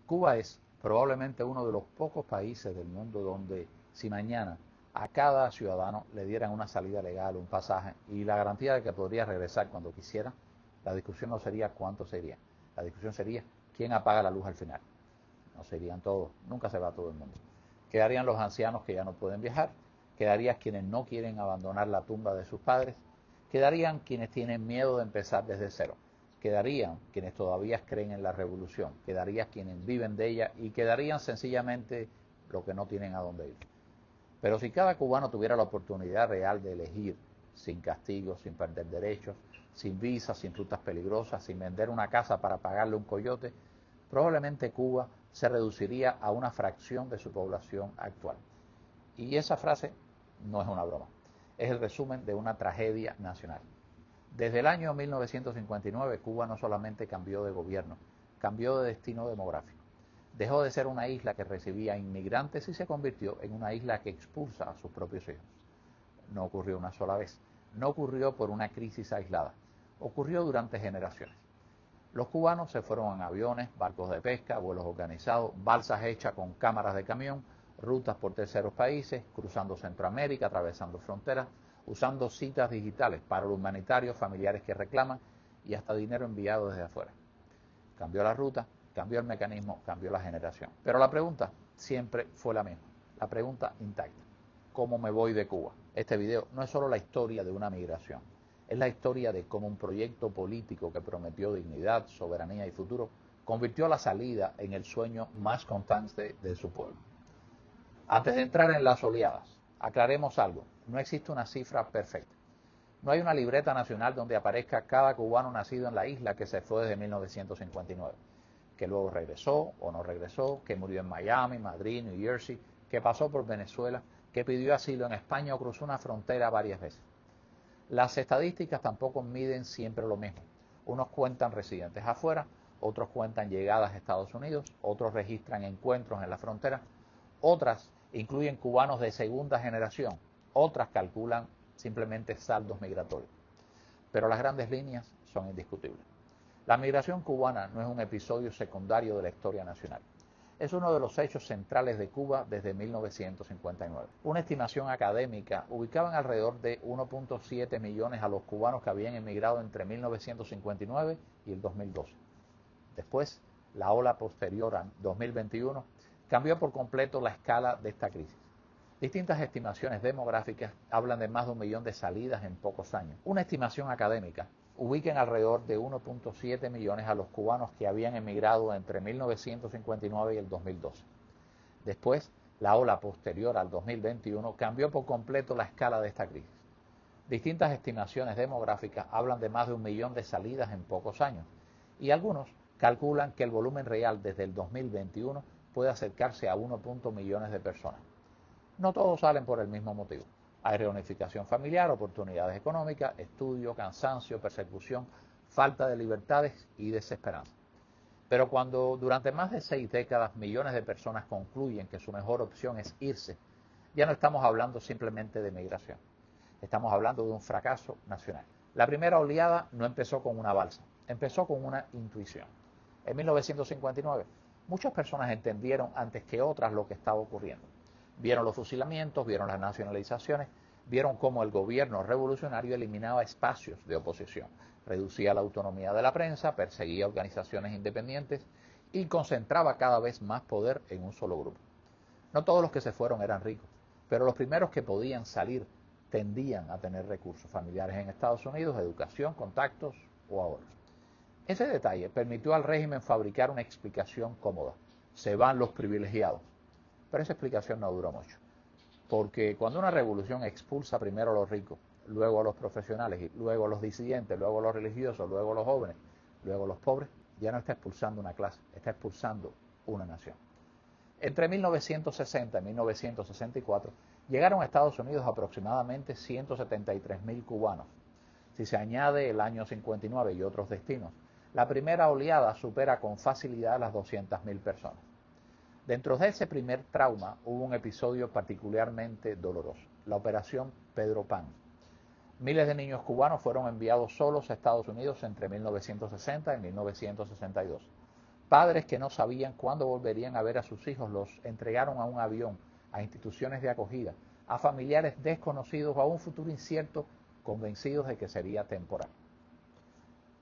Cuba es probablemente uno de los pocos países del mundo donde si mañana a cada ciudadano le dieran una salida legal, un pasaje y la garantía de que podría regresar cuando quisiera, la discusión no sería cuánto sería, la discusión sería quién apaga la luz al final. No se irían todos, nunca se va todo el mundo. Quedarían los ancianos que ya no pueden viajar, quedarían quienes no quieren abandonar la tumba de sus padres, quedarían quienes tienen miedo de empezar desde cero, quedarían quienes todavía creen en la revolución, quedarían quienes viven de ella y quedarían sencillamente los que no tienen a dónde ir. Pero si cada cubano tuviera la oportunidad real de elegir, sin castigo, sin perder derechos, sin visas, sin rutas peligrosas, sin vender una casa para pagarle un coyote, probablemente Cuba se reduciría a una fracción de su población actual. Y esa frase no es una broma, es el resumen de una tragedia nacional. Desde el año 1959, Cuba no solamente cambió de gobierno, cambió de destino demográfico. Dejó de ser una isla que recibía inmigrantes y se convirtió en una isla que expulsa a sus propios hijos. No ocurrió una sola vez, no ocurrió por una crisis aislada, ocurrió durante generaciones. Los cubanos se fueron en aviones, barcos de pesca, vuelos organizados, balsas hechas con cámaras de camión, rutas por terceros países, cruzando Centroamérica, atravesando fronteras, usando citas digitales para los humanitarios, familiares que reclaman y hasta dinero enviado desde afuera. Cambió la ruta, cambió el mecanismo, cambió la generación. Pero la pregunta siempre fue la misma, la pregunta intacta. ¿Cómo me voy de Cuba? Este video no es solo la historia de una migración, es la historia de cómo un proyecto político que prometió dignidad, soberanía y futuro convirtió la salida en el sueño más constante de su pueblo. Antes de entrar en las oleadas, aclaremos algo, no existe una cifra perfecta. No hay una libreta nacional donde aparezca cada cubano nacido en la isla que se fue desde 1959, que luego regresó o no regresó, que murió en Miami, Madrid, New Jersey, que pasó por Venezuela, que pidió asilo en España o cruzó una frontera varias veces. Las estadísticas tampoco miden siempre lo mismo. Unos cuentan residentes afuera, otros cuentan llegadas a Estados Unidos, otros registran encuentros en la frontera, otras incluyen cubanos de segunda generación, otras calculan simplemente saldos migratorios. Pero las grandes líneas son indiscutibles. La migración cubana no es un episodio secundario de la historia nacional. Es uno de los hechos centrales de Cuba desde 1959. Una estimación académica ubicaba en alrededor de 1.7 millones a los cubanos que habían emigrado entre 1959 y el 2012. Después, la ola posterior a 2021 cambió por completo la escala de esta crisis. Distintas estimaciones demográficas hablan de más de 1 millón de salidas en pocos años. Una estimación académica ubica en alrededor de 1.7 millones a los cubanos que habían emigrado entre 1959 y el 2012. Después, la ola posterior al 2021 cambió por completo la escala de esta crisis. Distintas estimaciones demográficas hablan de más de 1 millón de salidas en pocos años y algunos calculan que el volumen real desde el 2021 puede acercarse a 1 millones de personas. No todos salen por el mismo motivo. Hay reunificación familiar, oportunidades económicas, estudio, cansancio, persecución, falta de libertades y desesperanza. Pero cuando durante más de 6 décadas millones de personas concluyen que su mejor opción es irse, ya no estamos hablando simplemente de migración. Estamos hablando de un fracaso nacional. La primera oleada no empezó con una balsa, empezó con una intuición. En 1959, muchas personas entendieron antes que otras lo que estaba ocurriendo. Vieron los fusilamientos, vieron las nacionalizaciones, vieron cómo el gobierno revolucionario eliminaba espacios de oposición, reducía la autonomía de la prensa, perseguía organizaciones independientes y concentraba cada vez más poder en un solo grupo. No todos los que se fueron eran ricos, pero los primeros que podían salir tendían a tener recursos familiares en Estados Unidos, educación, contactos o ahorros. Ese detalle permitió al régimen fabricar una explicación cómoda. Se van los privilegiados. Pero esa explicación no duró mucho. Porque cuando una revolución expulsa primero a los ricos, luego a los profesionales, y luego a los disidentes, luego a los religiosos, luego a los jóvenes, luego a los pobres, ya no está expulsando una clase, está expulsando una nación. Entre 1960 y 1964 llegaron a Estados Unidos aproximadamente 173.000 cubanos. Si se añade el año 59 y otros destinos, la primera oleada supera con facilidad las 200.000 personas. Dentro de ese primer trauma hubo un episodio particularmente doloroso, la Operación Pedro Pan. Miles de niños cubanos fueron enviados solos a Estados Unidos entre 1960 y 1962. Padres que no sabían cuándo volverían a ver a sus hijos los entregaron a un avión, a instituciones de acogida, a familiares desconocidos o a un futuro incierto, convencidos de que sería temporal.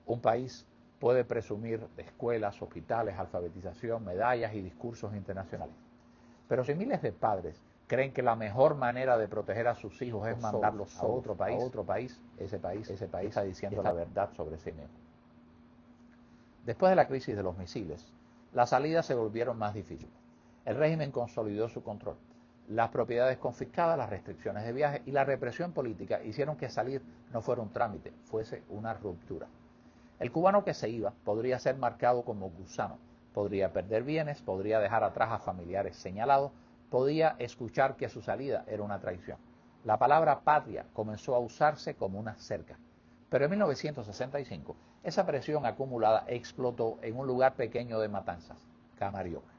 Un país puede presumir de escuelas, hospitales, alfabetización, medallas y discursos internacionales. Pero si miles de padres creen que la mejor manera de proteger a sus hijos es mandarlos a otro país, ese país está diciendo la verdad sobre sí mismo. Después de la crisis de los misiles, las salidas se volvieron más difíciles. El régimen consolidó su control. Las propiedades confiscadas, las restricciones de viaje y la represión política hicieron que salir no fuera un trámite, fuese una ruptura. El cubano que se iba podría ser marcado como gusano, podría perder bienes, podría dejar atrás a familiares señalados, podía escuchar que su salida era una traición. La palabra patria comenzó a usarse como una cerca. Pero en 1965, esa presión acumulada explotó en un lugar pequeño de Matanzas, Camarioca.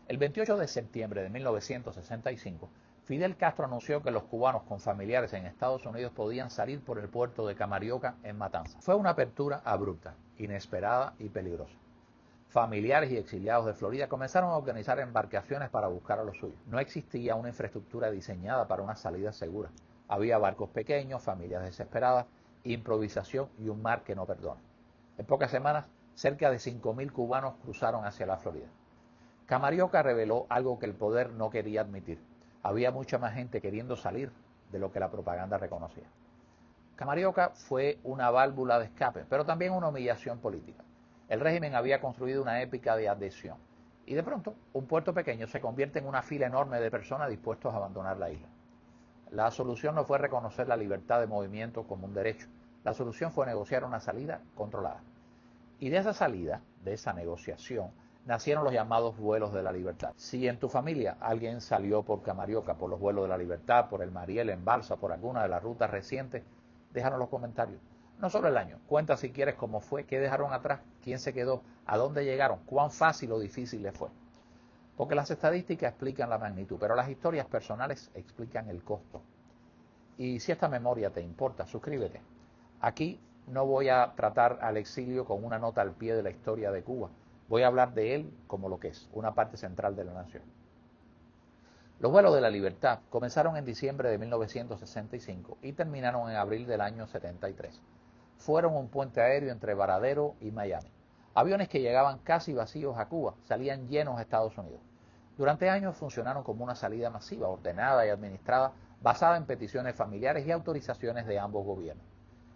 El 28 de septiembre de 1965, Fidel Castro anunció que los cubanos con familiares en Estados Unidos podían salir por el puerto de Camarioca en Matanzas. Fue una apertura abrupta, inesperada y peligrosa. Familiares y exiliados de Florida comenzaron a organizar embarcaciones para buscar a los suyos. No existía una infraestructura diseñada para una salida segura. Había barcos pequeños, familias desesperadas, improvisación y un mar que no perdona. En pocas semanas, cerca de 5.000 cubanos cruzaron hacia la Florida. Camarioca reveló algo que el poder no quería admitir. Había mucha más gente queriendo salir de lo que la propaganda reconocía. Camarioca fue una válvula de escape, pero también una humillación política. El régimen había construido una épica de adhesión y de pronto un puerto pequeño se convierte en una fila enorme de personas dispuestos a abandonar la isla. La solución no fue reconocer la libertad de movimiento como un derecho. La solución fue negociar una salida controlada. Y de esa salida, de esa negociación, nacieron los llamados vuelos de la libertad. Si en tu familia alguien salió por Camarioca, por los vuelos de la libertad, por el Mariel en balsa, por alguna de las rutas recientes, déjanos en los comentarios. No solo el año, cuenta si quieres cómo fue, qué dejaron atrás, quién se quedó, a dónde llegaron, cuán fácil o difícil les fue. Porque las estadísticas explican la magnitud, pero las historias personales explican el costo. Y si esta memoria te importa, suscríbete. Aquí no voy a tratar al exilio con una nota al pie de la historia de Cuba. Voy a hablar de él como lo que es, una parte central de la nación. Los vuelos de la libertad comenzaron en diciembre de 1965 y terminaron en abril del año 73. Fueron un puente aéreo entre Varadero y Miami. Aviones que llegaban casi vacíos a Cuba, salían llenos a Estados Unidos. Durante años funcionaron como una salida masiva, ordenada y administrada, basada en peticiones familiares y autorizaciones de ambos gobiernos.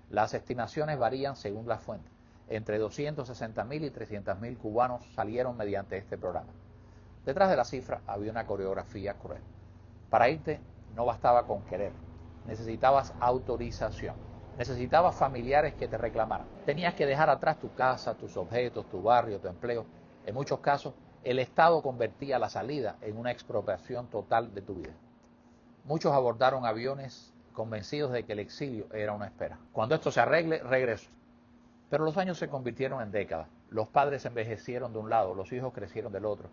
Las estimaciones varían según la fuente. Entre 260.000 y 300.000 cubanos salieron mediante este programa. Detrás de la cifra había una coreografía cruel. Para irte no bastaba con querer, necesitabas autorización, necesitabas familiares que te reclamaran. Tenías que dejar atrás tu casa, tus objetos, tu barrio, tu empleo. En muchos casos, el Estado convertía la salida en una expropiación total de tu vida. Muchos abordaron aviones convencidos de que el exilio era una espera. Cuando esto se arregle, regreso. Pero los años se convirtieron en décadas. Los padres envejecieron de un lado, los hijos crecieron del otro.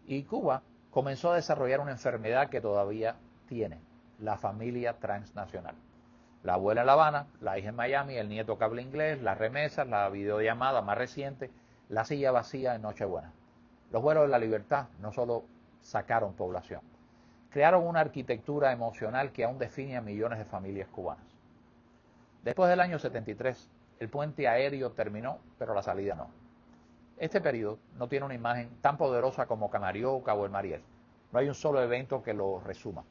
Y Cuba comenzó a desarrollar una enfermedad que todavía tiene, la familia transnacional. La abuela en La Habana, la hija en Miami, el nieto que habla inglés, las remesas, la videollamada más reciente, la silla vacía en Nochebuena. Los vuelos de la libertad no solo sacaron población, crearon una arquitectura emocional que aún define a millones de familias cubanas. Después del año 73, el puente aéreo terminó, pero la salida no. Este periodo no tiene una imagen tan poderosa como Camarioca o el Mariel. No hay un solo evento que lo resuma.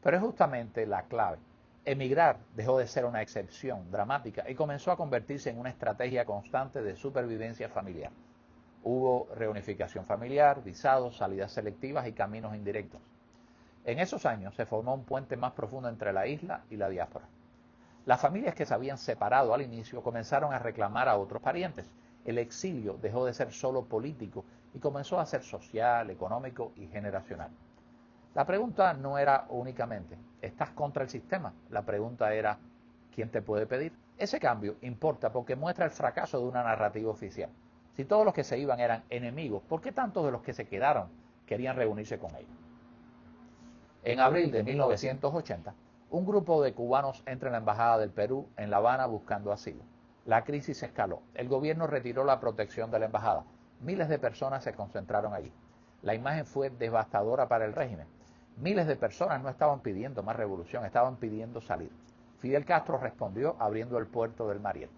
Pero es justamente la clave. Emigrar dejó de ser una excepción dramática y comenzó a convertirse en una estrategia constante de supervivencia familiar. Hubo reunificación familiar, visados, salidas selectivas y caminos indirectos. En esos años se formó un puente más profundo entre la isla y la diáspora. Las familias que se habían separado al inicio comenzaron a reclamar a otros parientes. El exilio dejó de ser solo político y comenzó a ser social, económico y generacional. La pregunta no era únicamente, ¿estás contra el sistema? La pregunta era, ¿quién te puede pedir? Ese cambio importa porque muestra el fracaso de una narrativa oficial. Si todos los que se iban eran enemigos, ¿por qué tantos de los que se quedaron querían reunirse con ellos? En abril de 1980, un grupo de cubanos entra en la embajada del Perú en La Habana buscando asilo. La crisis escaló. El gobierno retiró la protección de la embajada. Miles de personas se concentraron allí. La imagen fue devastadora para el régimen. Miles de personas no estaban pidiendo más revolución, estaban pidiendo salir. Fidel Castro respondió abriendo el puerto del Mariel.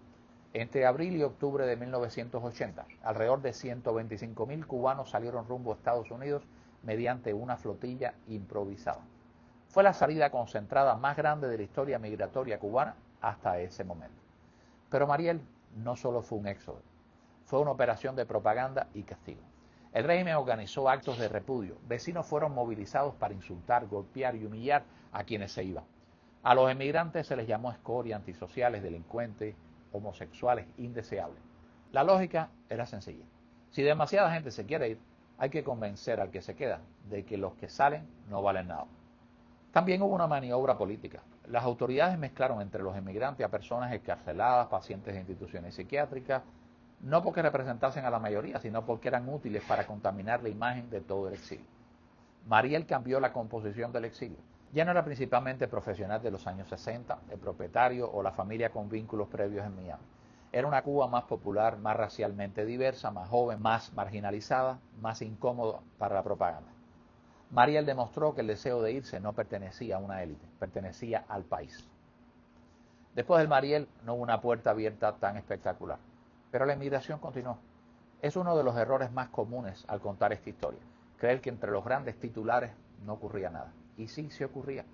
Entre abril y octubre de 1980, alrededor de 125.000 cubanos salieron rumbo a Estados Unidos mediante una flotilla improvisada. Fue la salida concentrada más grande de la historia migratoria cubana hasta ese momento. Pero Mariel no solo fue un éxodo, fue una operación de propaganda y castigo. El régimen organizó actos de repudio. Vecinos fueron movilizados para insultar, golpear y humillar a quienes se iban. A los emigrantes se les llamó escoria, antisociales, delincuentes, homosexuales, indeseables. La lógica era sencilla. Si demasiada gente se quiere ir, hay que convencer al que se queda de que los que salen no valen nada. También hubo una maniobra política. Las autoridades mezclaron entre los emigrantes a personas encarceladas, pacientes de instituciones psiquiátricas, no porque representasen a la mayoría, sino porque eran útiles para contaminar la imagen de todo el exilio. Mariel cambió la composición del exilio. Ya no era principalmente profesional de los años 60, el propietario o la familia con vínculos previos en Miami. Era una Cuba más popular, más racialmente diversa, más joven, más marginalizada, más incómoda para la propaganda. Mariel demostró que el deseo de irse no pertenecía a una élite, pertenecía al país. Después del Mariel no hubo una puerta abierta tan espectacular, pero la emigración continuó. Es uno de los errores más comunes al contar esta historia, creer que entre los grandes titulares no ocurría nada. Y sí, sí ocurría.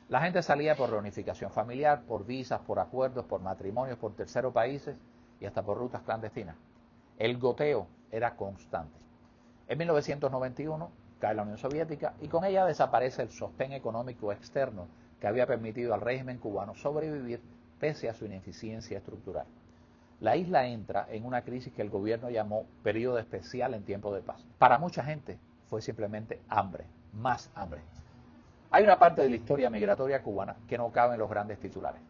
La gente salía por reunificación familiar, por visas, por acuerdos, por matrimonios, por terceros países y hasta por rutas clandestinas. El goteo era constante. En 1991 cae la Unión Soviética y con ella desaparece el sostén económico externo que había permitido al régimen cubano sobrevivir pese a su ineficiencia estructural. La isla entra en una crisis que el gobierno llamó periodo especial en tiempo de paz. Para mucha gente fue simplemente hambre, más hambre. Hay una parte de la historia migratoria cubana que no cabe en los grandes titulares.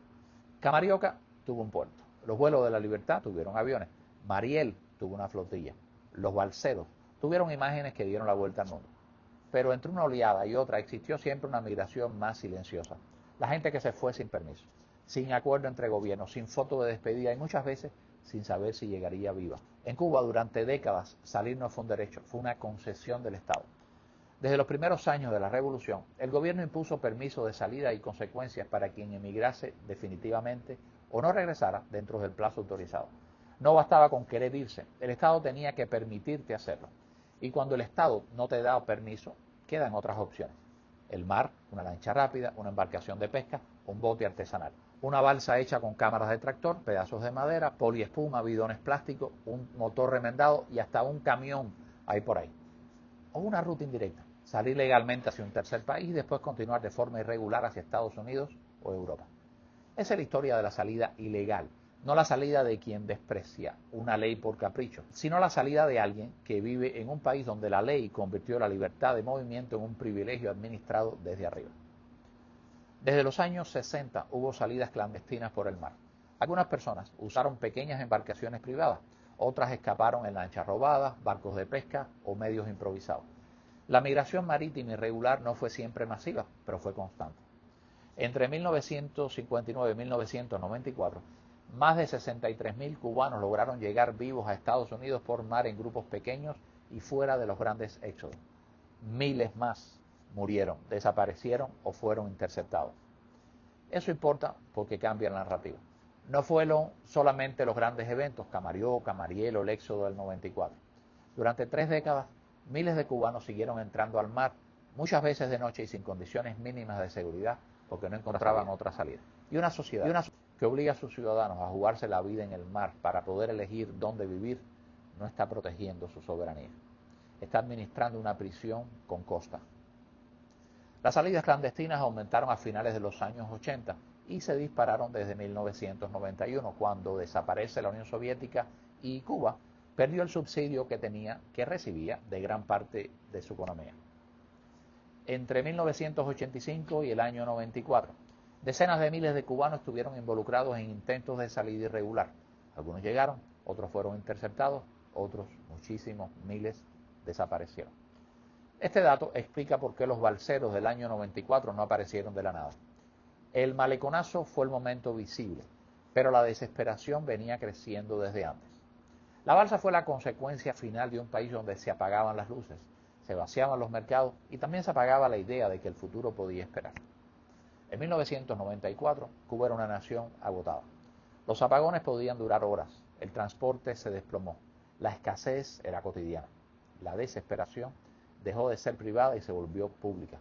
Camarioca tuvo un puerto, los vuelos de la Libertad tuvieron aviones, Mariel tuvo una flotilla, los balseros tuvieron imágenes que dieron la vuelta al mundo. Pero entre una oleada y otra existió siempre una migración más silenciosa. La gente que se fue sin permiso, sin acuerdo entre gobiernos, sin foto de despedida y muchas veces sin saber si llegaría viva. En Cuba durante décadas salir no fue un derecho, fue una concesión del Estado. Desde los primeros años de la revolución, el gobierno impuso permisos de salida y consecuencias para quien emigrase definitivamente o no regresara dentro del plazo autorizado. No bastaba con querer irse, el Estado tenía que permitirte hacerlo. Y cuando el Estado no te da permiso, quedan otras opciones. El mar, una lancha rápida, una embarcación de pesca, un bote artesanal. Una balsa hecha con cámaras de tractor, pedazos de madera, poliespuma, bidones plásticos, un motor remendado y hasta un camión ahí por ahí. O una ruta indirecta, salir legalmente hacia un tercer país y después continuar de forma irregular hacia Estados Unidos o Europa. Esa es la historia de la salida ilegal, no la salida de quien desprecia una ley por capricho, sino la salida de alguien que vive en un país donde la ley convirtió la libertad de movimiento en un privilegio administrado desde arriba. Desde los años 60 hubo salidas clandestinas por el mar. Algunas personas usaron pequeñas embarcaciones privadas, otras escaparon en lanchas robadas, barcos de pesca o medios improvisados. La migración marítima irregular no fue siempre masiva, pero fue constante. Entre 1959 y 1994, más de 63.000 cubanos lograron llegar vivos a Estados Unidos por mar en grupos pequeños y fuera de los grandes éxodos. Miles más murieron, desaparecieron o fueron interceptados. Eso importa porque cambia la narrativa. No fueron solamente los grandes eventos, Camarioca, Mariel o el éxodo del 94. Durante 3 décadas, miles de cubanos siguieron entrando al mar, muchas veces de noche y sin condiciones mínimas de seguridad, porque no encontraban otra salida. Y una sociedad que obliga a sus ciudadanos a jugarse la vida en el mar para poder elegir dónde vivir, no está protegiendo su soberanía. Está administrando una prisión con costa. Las salidas clandestinas aumentaron a finales de los años 80 y se dispararon desde 1991, cuando desaparece la Unión Soviética y Cuba perdió el subsidio que recibía de gran parte de su economía. Entre 1985 y el año 94, decenas de miles de cubanos estuvieron involucrados en intentos de salida irregular. Algunos llegaron, otros fueron interceptados, otros, muchísimos, miles, desaparecieron. Este dato explica por qué los balseros del año 94 no aparecieron de la nada. El maleconazo fue el momento visible, pero la desesperación venía creciendo desde antes. La balsa fue la consecuencia final de un país donde se apagaban las luces, se vaciaban los mercados y también se apagaba la idea de que el futuro podía esperar. En 1994, Cuba era una nación agotada. Los apagones podían durar horas, el transporte se desplomó, la escasez era cotidiana, la desesperación dejó de ser privada y se volvió pública.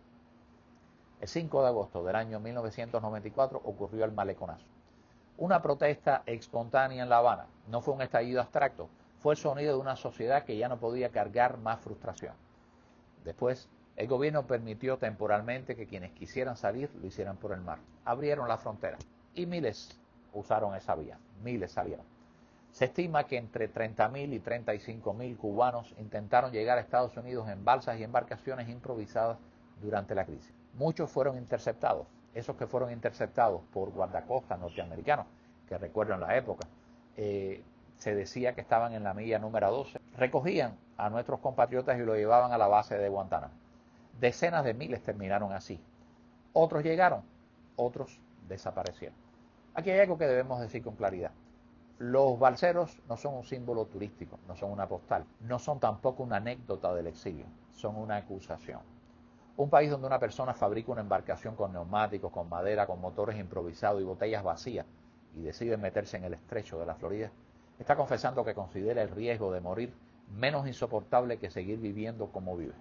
El 5 de agosto del año 1994 ocurrió el maleconazo. Una protesta espontánea en La Habana. No fue un estallido abstracto, fue el sonido de una sociedad que ya no podía cargar más frustración. Después, el gobierno permitió temporalmente que quienes quisieran salir lo hicieran por el mar. Abrieron la frontera y miles usaron esa vía, miles salieron. Se estima que entre 30.000 y 35.000 cubanos intentaron llegar a Estados Unidos en balsas y embarcaciones improvisadas durante la crisis. Muchos fueron interceptados. Esos que fueron interceptados por guardacostas norteamericanos, que recuerdo en la época, se decía que estaban en la milla número 12, recogían a nuestros compatriotas y lo llevaban a la base de Guantánamo. Decenas de miles terminaron así. Otros llegaron, otros desaparecieron. Aquí hay algo que debemos decir con claridad. Los balseros no son un símbolo turístico, no son una postal, no son tampoco una anécdota del exilio, son una acusación. Un país donde una persona fabrica una embarcación con neumáticos, con madera, con motores improvisados y botellas vacías y decide meterse en el estrecho de la Florida, está confesando que considera el riesgo de morir menos insoportable que seguir viviendo como vive.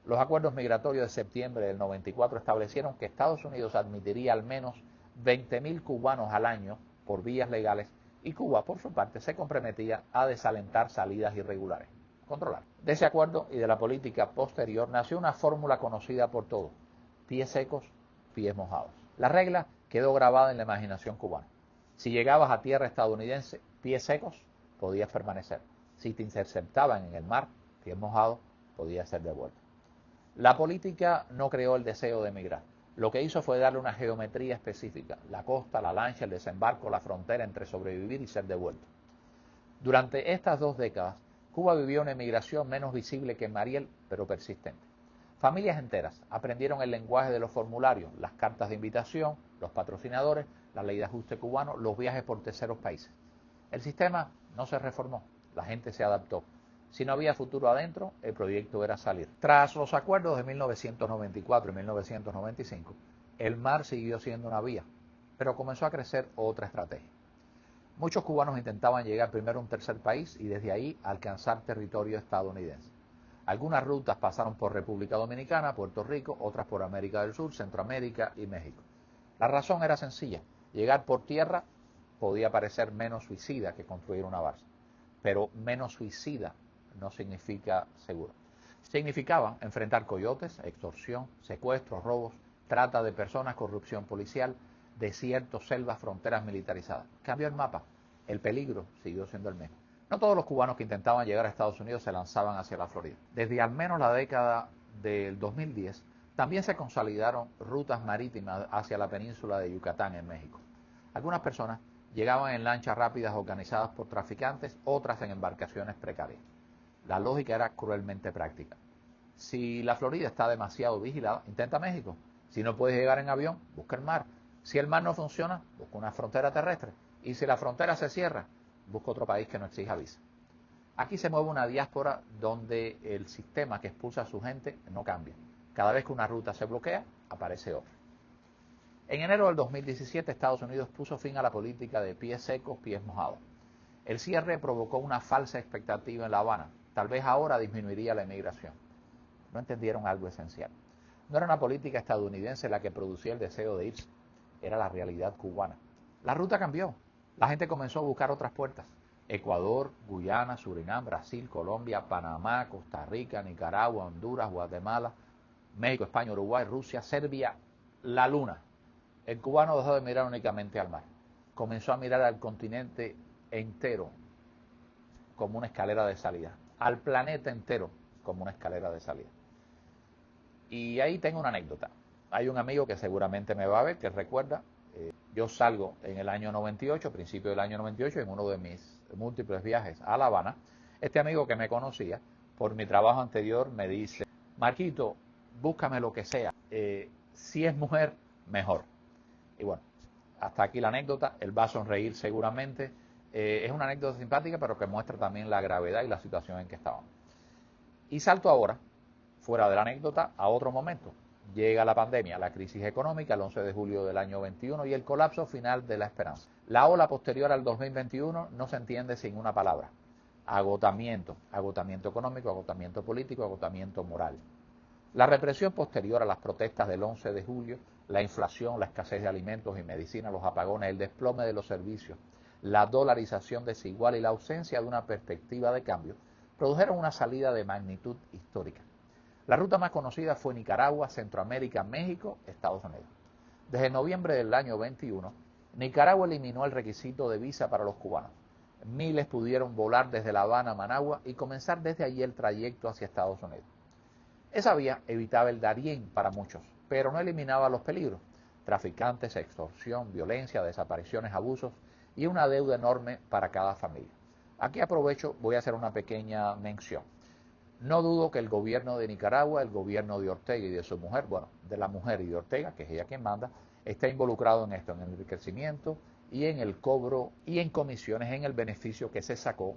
Los acuerdos migratorios de septiembre del 94 establecieron que Estados Unidos admitiría al menos 20.000 cubanos al año por vías legales y Cuba, por su parte, se comprometía a desalentar salidas irregulares. Controlar. De ese acuerdo y de la política posterior nació una fórmula conocida por todos: pies secos, pies mojados. La regla quedó grabada en la imaginación cubana. Si llegabas a tierra estadounidense, pies secos, podías permanecer. Si te interceptaban en el mar, pies mojados, podías ser devuelto. La política no creó el deseo de emigrar. Lo que hizo fue darle una geometría específica: la costa, la lancha, el desembarco, la frontera entre sobrevivir y ser devuelto. Durante estas 2 décadas, Cuba vivió una emigración menos visible que en Mariel, pero persistente. Familias enteras aprendieron el lenguaje de los formularios, las cartas de invitación, los patrocinadores, la ley de ajuste cubano, los viajes por terceros países. El sistema no se reformó, la gente se adaptó. Si no había futuro adentro, el proyecto era salir. Tras los acuerdos de 1994 y 1995, el mar siguió siendo una vía, pero comenzó a crecer otra estrategia. Muchos cubanos intentaban llegar primero a un tercer país y desde ahí alcanzar territorio estadounidense. Algunas rutas pasaron por República Dominicana, Puerto Rico, otras por América del Sur, Centroamérica y México. La razón era sencilla: llegar por tierra podía parecer menos suicida que construir una balsa, pero menos suicida no significa seguro. Significaba enfrentar coyotes, extorsión, secuestros, robos, trata de personas, corrupción policial, desiertos, selvas, fronteras militarizadas. Cambió el mapa, el peligro siguió siendo el mismo. No todos los cubanos que intentaban llegar a Estados Unidos se lanzaban hacia la Florida. Desde al menos la década del 2010, también se consolidaron rutas marítimas hacia la península de Yucatán en México. Algunas personas llegaban en lanchas rápidas organizadas por traficantes, otras en embarcaciones precarias. La lógica era cruelmente práctica. Si la Florida está demasiado vigilada, intenta México. Si no puedes llegar en avión, busca el mar. Si el mar no funciona, busca una frontera terrestre. Y si la frontera se cierra, busca otro país que no exija visa. Aquí se mueve una diáspora donde el sistema que expulsa a su gente no cambia. Cada vez que una ruta se bloquea, aparece otra. En enero del 2017, Estados Unidos puso fin a la política de pies secos, pies mojados. El cierre provocó una falsa expectativa en La Habana. Tal vez ahora disminuiría la emigración. No entendieron algo esencial. No era una política estadounidense la que producía el deseo de irse, era la realidad cubana. La ruta cambió. La gente comenzó a buscar otras puertas: Ecuador, Guyana, Surinam, Brasil, Colombia, Panamá, Costa Rica, Nicaragua, Honduras, Guatemala, México, España, Uruguay, Rusia, Serbia, la luna. El cubano dejó de mirar únicamente al mar. Comenzó a mirar al continente entero como una escalera de salida, al planeta entero como una escalera de salida. Y ahí tengo una anécdota. Hay un amigo que seguramente me va a ver, que recuerda, yo salgo en el año 98, principio del año 98, en uno de mis múltiples viajes a La Habana. Este amigo que me conocía por mi trabajo anterior me dice: Marquito, búscame lo que sea. Si es mujer, mejor. Y bueno, hasta aquí la anécdota. Él va a sonreír seguramente. Es una anécdota simpática, pero que muestra también la gravedad y la situación en que estaban. Y salto ahora, fuera de la anécdota, a otro momento. Llega la pandemia, la crisis económica, el 11 de julio del año 21 y el colapso final de la esperanza. La ola posterior al 2021 no se entiende sin una palabra: agotamiento. Agotamiento económico, agotamiento político, agotamiento moral. La represión posterior a las protestas del 11 de julio, la inflación, la escasez de alimentos y medicina, los apagones, el desplome de los servicios, la dolarización desigual y la ausencia de una perspectiva de cambio produjeron una salida de magnitud histórica. La ruta más conocida fue Nicaragua, Centroamérica, México, Estados Unidos. Desde noviembre del año 21, Nicaragua eliminó el requisito de visa para los cubanos. Miles pudieron volar desde La Habana a Managua y comenzar desde allí el trayecto hacia Estados Unidos. Esa vía evitaba el Darién para muchos, pero no eliminaba los peligros: traficantes, extorsión, violencia, desapariciones, abusos y una deuda enorme para cada familia. Aquí aprovecho, voy a hacer una pequeña mención. No dudo que el gobierno de Nicaragua, el gobierno de Ortega y de su mujer, bueno, de la mujer y de Ortega, que es ella quien manda, esté involucrado en esto, en el enriquecimiento y en el cobro y en comisiones, en el beneficio que se sacó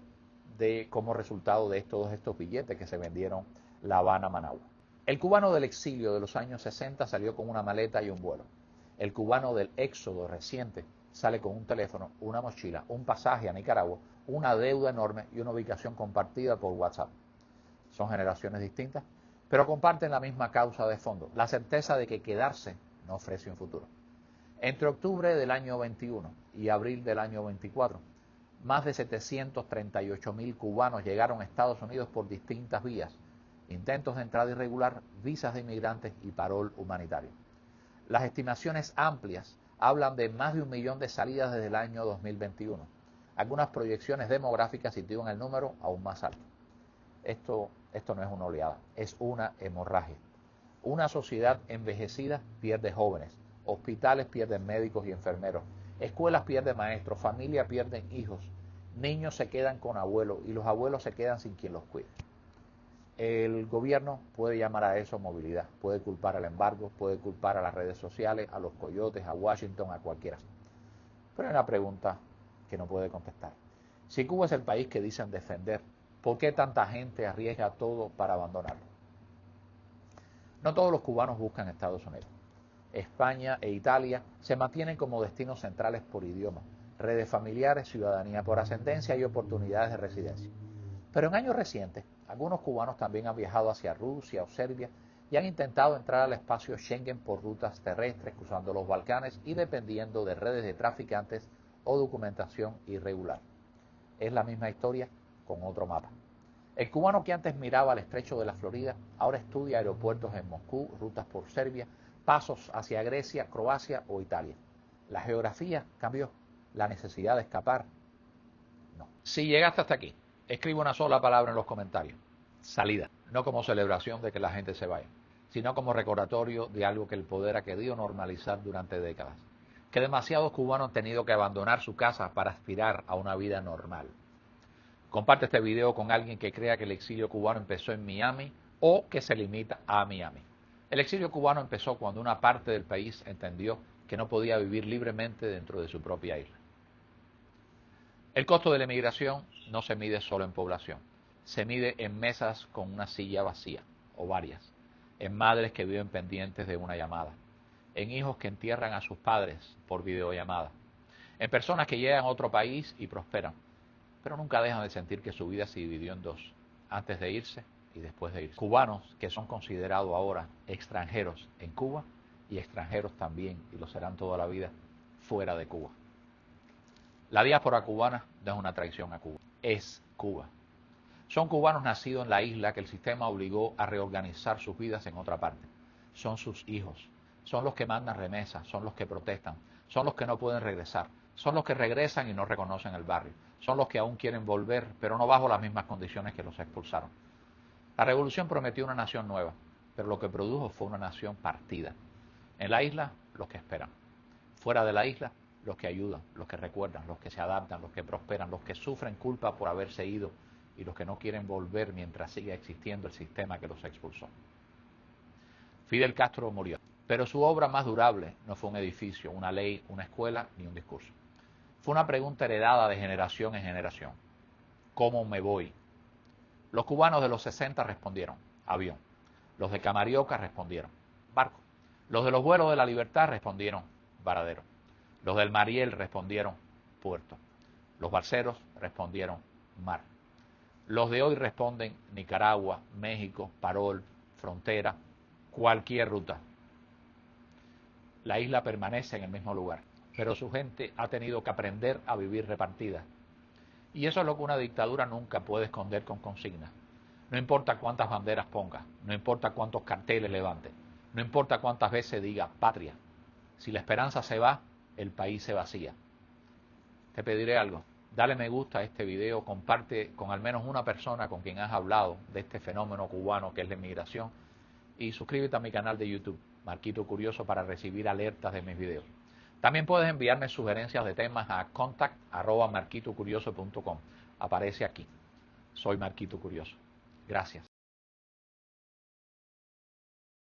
como resultado de todos estos billetes que se vendieron La Habana, Managua. El cubano del exilio de los años 60 salió con una maleta y un vuelo. El cubano del éxodo reciente sale con un teléfono, una mochila, un pasaje a Nicaragua, una deuda enorme y una ubicación compartida por WhatsApp. Son generaciones distintas, pero comparten la misma causa de fondo: la certeza de que quedarse no ofrece un futuro. Entre octubre del año 21 y abril del año 24, más de 738.000 cubanos llegaron a Estados Unidos por distintas vías: intentos de entrada irregular, visas de inmigrantes y parol humanitario. Las estimaciones amplias hablan de más de 1 millón de salidas desde el año 2021. Algunas proyecciones demográficas sitúan el número aún más alto. Esto no es una oleada, es una hemorragia. Una sociedad envejecida pierde jóvenes, hospitales pierden médicos y enfermeros, escuelas pierden maestros, familias pierden hijos, niños se quedan con abuelos y los abuelos se quedan sin quien los cuide. El gobierno puede llamar a eso movilidad, puede culpar al embargo, puede culpar a las redes sociales, a los coyotes, a Washington, a cualquiera. Pero hay una pregunta que no puede contestar. Si Cuba es el país que dicen defender, ¿por qué tanta gente arriesga todo para abandonarlo? No todos los cubanos buscan Estados Unidos. España e Italia se mantienen como destinos centrales por idioma, redes familiares, ciudadanía por ascendencia y oportunidades de residencia. Pero en años recientes, algunos cubanos también han viajado hacia Rusia o Serbia y han intentado entrar al espacio Schengen por rutas terrestres, cruzando los Balcanes y dependiendo de redes de traficantes o documentación irregular. Es la misma historia con otro mapa. El cubano que antes miraba al estrecho de la Florida ahora estudia aeropuertos en Moscú, rutas por Serbia, pasos hacia Grecia, Croacia o Italia. La geografía cambió, la necesidad de escapar no. Si llegaste hasta aquí, escribe una sola palabra en los comentarios: salida. No como celebración de que la gente se vaya, sino como recordatorio de algo que el poder ha querido normalizar durante décadas: que demasiados cubanos han tenido que abandonar su casa para aspirar a una vida normal. Comparte este video con alguien que crea que el exilio cubano empezó en Miami o que se limita a Miami. El exilio cubano empezó cuando una parte del país entendió que no podía vivir libremente dentro de su propia isla. El costo de la emigración no se mide solo en población, se mide en mesas con una silla vacía, o varias, en madres que viven pendientes de una llamada, en hijos que entierran a sus padres por videollamada, en personas que llegan a otro país y prosperan, pero nunca dejan de sentir que su vida se dividió en dos: antes de irse y después de irse. Cubanos que son considerados ahora extranjeros en Cuba y extranjeros también, y lo serán toda la vida, fuera de Cuba. La diáspora cubana no es una traición a Cuba, es Cuba. Son cubanos nacidos en la isla que el sistema obligó a reorganizar sus vidas en otra parte. Son sus hijos, son los que mandan remesas, son los que protestan, son los que no pueden regresar, son los que regresan y no reconocen el barrio, son los que aún quieren volver, pero no bajo las mismas condiciones que los expulsaron. La revolución prometió una nación nueva, pero lo que produjo fue una nación partida. En la isla, los que esperan. Fuera de la isla, los que ayudan, los que recuerdan, los que se adaptan, los que prosperan, los que sufren culpa por haberse ido y los que no quieren volver mientras siga existiendo el sistema que los expulsó. Fidel Castro murió, pero su obra más durable no fue un edificio, una ley, una escuela ni un discurso. Fue una pregunta heredada de generación en generación. ¿Cómo me voy? Los cubanos de los 60 respondieron, avión. Los de Camarioca respondieron, barco. Los de los vuelos de la Libertad respondieron, varadero. Los del Mariel respondieron, puerto. Los balseros respondieron, mar. Los de hoy responden Nicaragua, México, Parol, frontera, cualquier ruta. La isla permanece en el mismo lugar, pero su gente ha tenido que aprender a vivir repartida. Y eso es lo que una dictadura nunca puede esconder con consignas. No importa cuántas banderas ponga, no importa cuántos carteles levante, no importa cuántas veces diga patria. Si la esperanza se va, el país se vacía. Te pediré algo. Dale me gusta a este video, comparte con al menos una persona con quien has hablado de este fenómeno cubano que es la inmigración y suscríbete a mi canal de YouTube, Marquito Curioso, para recibir alertas de mis videos. También puedes enviarme sugerencias de temas a contact@marquitocurioso.com. Aparece aquí. Soy Marquito Curioso. Gracias.